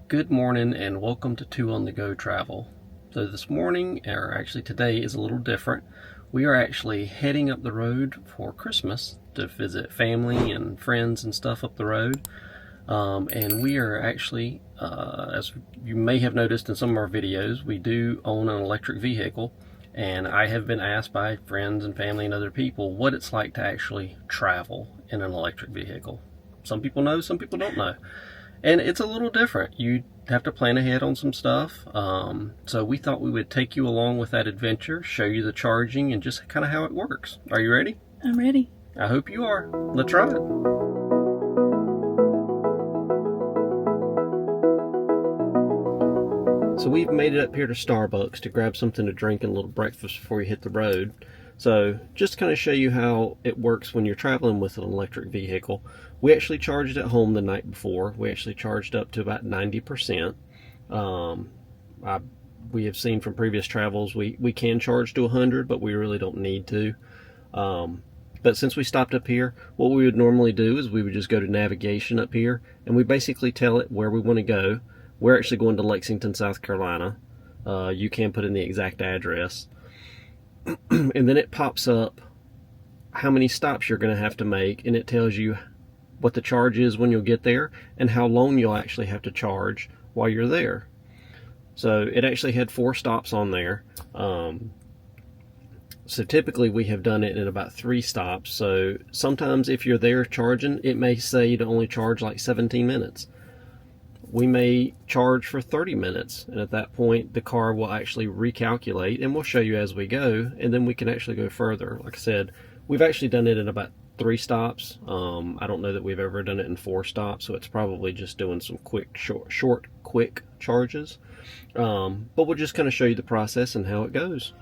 Good morning and welcome to Two on the Go Travel. So this morning, or actually today, is a little different. We are actually heading up the road for Christmas to visit family and friends and stuff up the road. And we are actually, as you may have noticed in some of our videos, we do own an electric vehicle. And I have been asked by friends and family and other people what it's like to actually travel in an electric vehicle. Some people know, some people don't know. And it's a little different. You have to plan ahead on some stuff. So we thought we would take you along with that adventure, show you the charging and just kind of how it works. Are you ready? I'm ready. I hope you are. Let's ride. So we've made it up here to Starbucks to grab something to drink and a little breakfast before we hit the road. So just to kind of show you how it works when you're traveling with an electric vehicle. We actually charged at home the night before. We actually charged up to about 90%. We have seen from previous travels we can charge to 100, but we really don't need to. But since we stopped up here, what we would normally do is we would just go to navigation up here, and we basically tell it where we want to go. We're actually going to Lexington, South Carolina. You can put in the exact address. And then it pops up how many stops you're going to have to make, and it tells you what the charge is when you'll get there and how long you'll actually have to charge while you're there. So it actually had 4 stops on there. So typically we have done it in about 3 stops. So sometimes if you're there charging, it may say to only charge like 17 minutes. We may charge for 30 minutes, and at that point the car will actually recalculate, and we'll show you as we go, and then we can actually go further. Like I said, we've actually done it in about 3 stops. I don't know that we've ever done it in 4 stops, so it's probably just doing some quick, short, quick charges. But we'll just kind of show you the process and how it goes.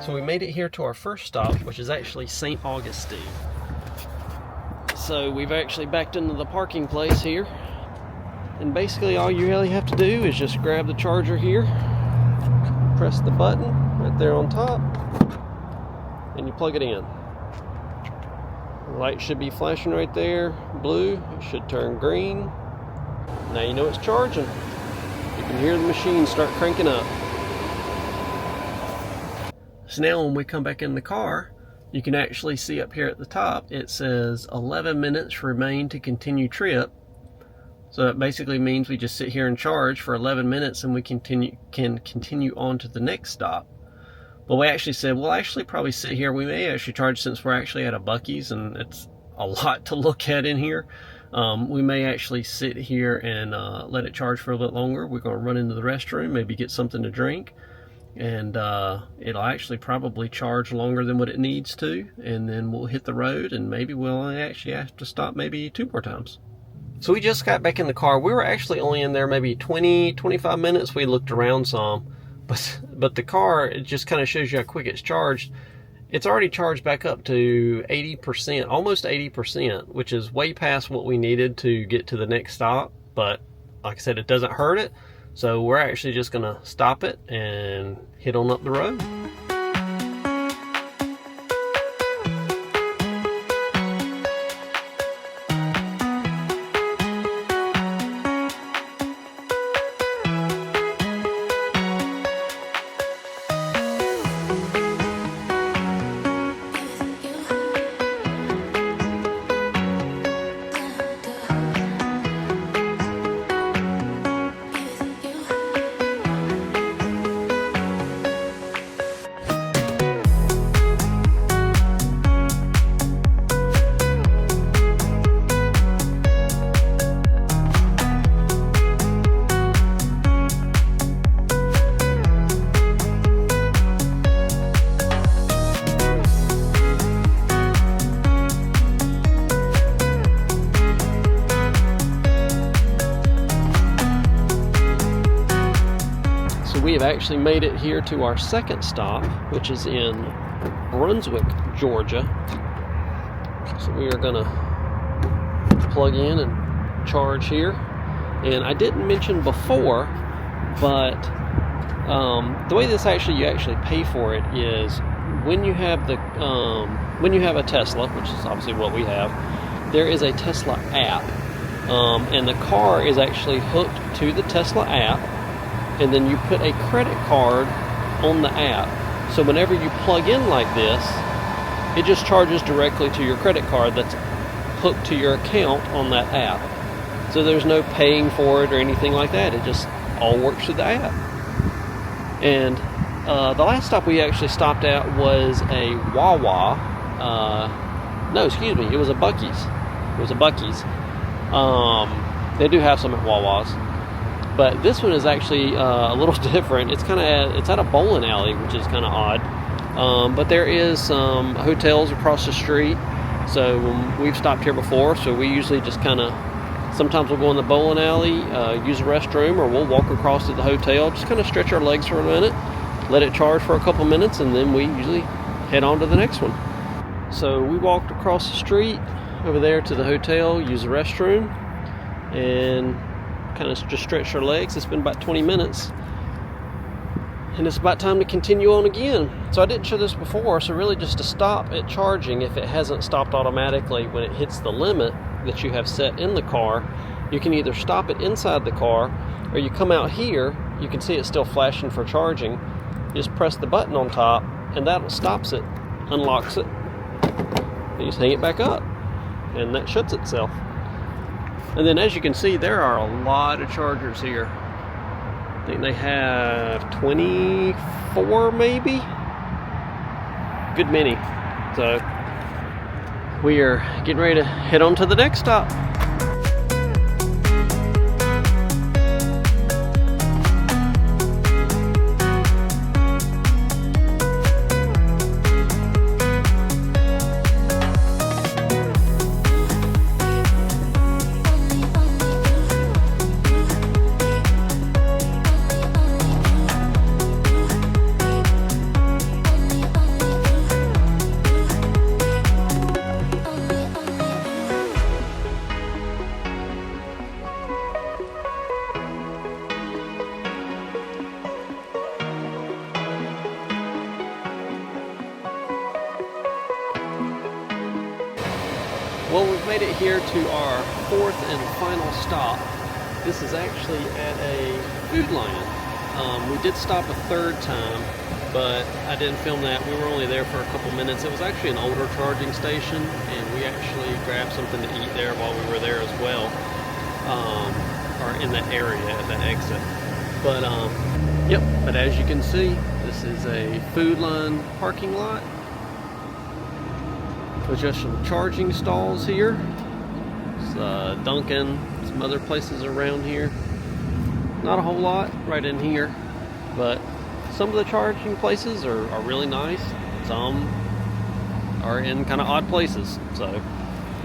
So we made it here to our first stop, which is actually St. Augustine. So we've actually backed into the parking place here. And basically all you really have to do is just grab the charger here, press the button right there on top, and you plug it in. The light should be flashing right there, blue. It should turn green. Now you know it's charging. You can hear the machine start cranking up. So now when we come back in the car, you can actually see up here at the top, it says 11 minutes remain to continue trip. So it basically means we just sit here and charge for 11 minutes and we can continue on to the next stop. But we actually said, we'll actually probably sit here. We may actually charge, since we're actually at a Buc-ee's and it's a lot to look at in here. We may actually sit here and let it charge for a bit longer. We're going to run into the restroom, maybe get something to drink. And it'll actually probably charge longer than what it needs to, and then we'll hit the road, and maybe we'll actually have to stop maybe 2 more times. So we just got back in the car. We were actually only in there maybe 20-25 minutes. We looked around some, but the car, it just kind of shows you how quick it's charged. It's already charged back up to 80%, almost 80%, which is way past what we needed to get to the next stop. But like I said, it doesn't hurt it. So we're actually just gonna stop it and head on up the road. We have actually made it here to our second stop, which is in Brunswick, Georgia. So we are gonna plug in and charge here. And I didn't mention before, but the way this you actually pay for it is when you have a Tesla, which is obviously what we have. There is a Tesla app, and the car is actually hooked to the Tesla app. And then you put a credit card on the app. So whenever you plug in like this, it just charges directly to your credit card that's hooked to your account on that app. So there's no paying for it or anything like that. It just all works through the app. And the last stop we actually stopped at was a Wawa. It was a Buc-ee's. They do have some at Wawa's. But this one is actually a little different. It's at a bowling alley, which is kind of odd. But there is some hotels across the street. So we've stopped here before. So we usually just sometimes we'll go in the bowling alley, use the restroom, or we'll walk across to the hotel. Just kind of stretch our legs for a minute, let it charge for a couple minutes, and then we usually head on to the next one. So we walked across the street over there to the hotel, use the restroom, and kind of just stretch our legs. It's been about 20 minutes and it's about time to continue on again. So I didn't show this before, so really just to stop at charging, if it hasn't stopped automatically when it hits the limit that you have set in the car, you can either stop it inside the car, or you come out here, you can see it's still flashing for charging. You just press the button on top and that stops it, unlocks it, and you just hang it back up and that shuts itself. And then as you can see, there are a lot of chargers here. I think they have 24 maybe? Good many. So we are getting ready to head on to the next stop. Well, we've made it here to our fourth and final stop. This is actually at a Food Lion. We did stop a third time, but I didn't film that. We were only there for a couple minutes. It was actually an older charging station, and we actually grabbed something to eat there while we were there as well, or in that area at that exit. But but as you can see, this is a Food Lion parking lot. There's just some charging stalls here. It's Dunkin', some other places around here. Not a whole lot right in here, but some of the charging places are really nice. Some are in kind of odd places, so it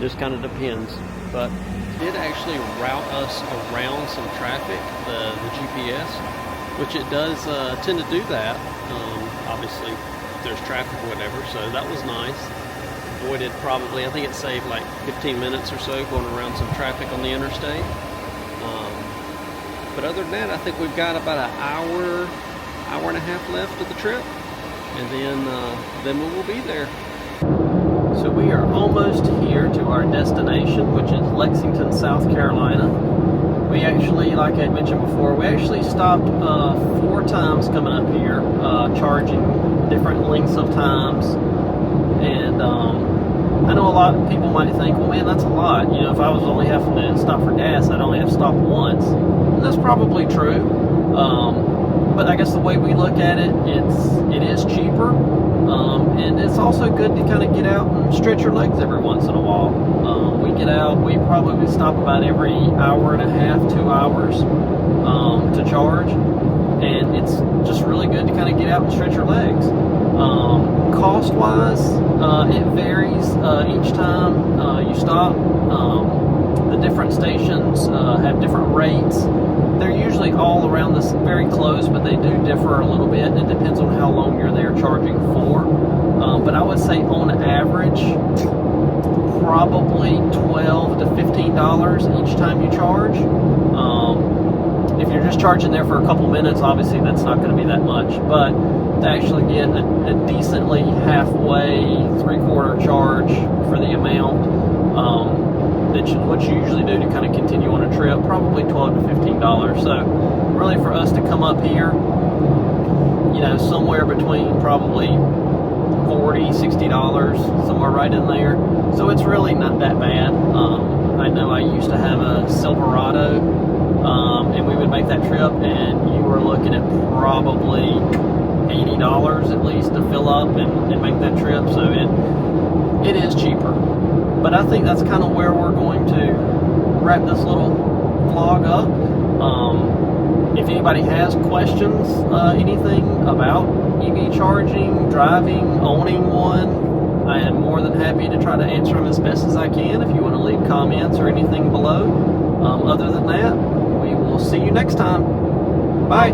just kind of depends. But it did actually route us around some traffic, the GPS, which it does tend to do that. Obviously, if there's traffic or whatever, so that was nice. Avoided probably, I think it saved like 15 minutes or so going around some traffic on the interstate. But other than that, I think we've got about an hour and a half left of the trip, and then we will be there. So we are almost here to our destination, which is Lexington, South Carolina. We actually, like I had mentioned before, we actually stopped 4 times coming up here, charging different lengths of times. And I know a lot of people might think, well, man, that's a lot. You know, if I was only having to stop for gas, I'd only have to stop once. And that's probably true. But I guess the way we look at it, it is cheaper. And it's also good to kind of get out and stretch your legs every once in a while. We get out, we probably stop about every hour and a half, 2 hours to charge. And it's just really good to kind of get out and stretch your legs. Cost-wise, it varies each time you stop. The different stations have different rates. They're usually all around this very close, but they do differ a little bit. It depends on how long you're there charging for. But I would say on average, probably $12 to $15 each time you charge. If you're just charging there for a couple minutes, obviously that's not going to be that much. But to actually get a decently halfway, 3/4 charge for the amount, what you usually do to kind of continue on a trip, probably $12 to $15. So really for us to come up here, you know, somewhere between probably $40, $60, somewhere right in there. So it's really not that bad. I know I used to have a Silverado, and we would make that trip, and you were looking at probably $80 at least to fill up and make that trip. So it is cheaper. But I think that's kind of where we're going to wrap this little vlog up. If anybody has questions, anything about EV charging, driving, owning one, I am more than happy to try to answer them as best as I can if you want to leave comments or anything below. Other than that, we will see you next time. Bye.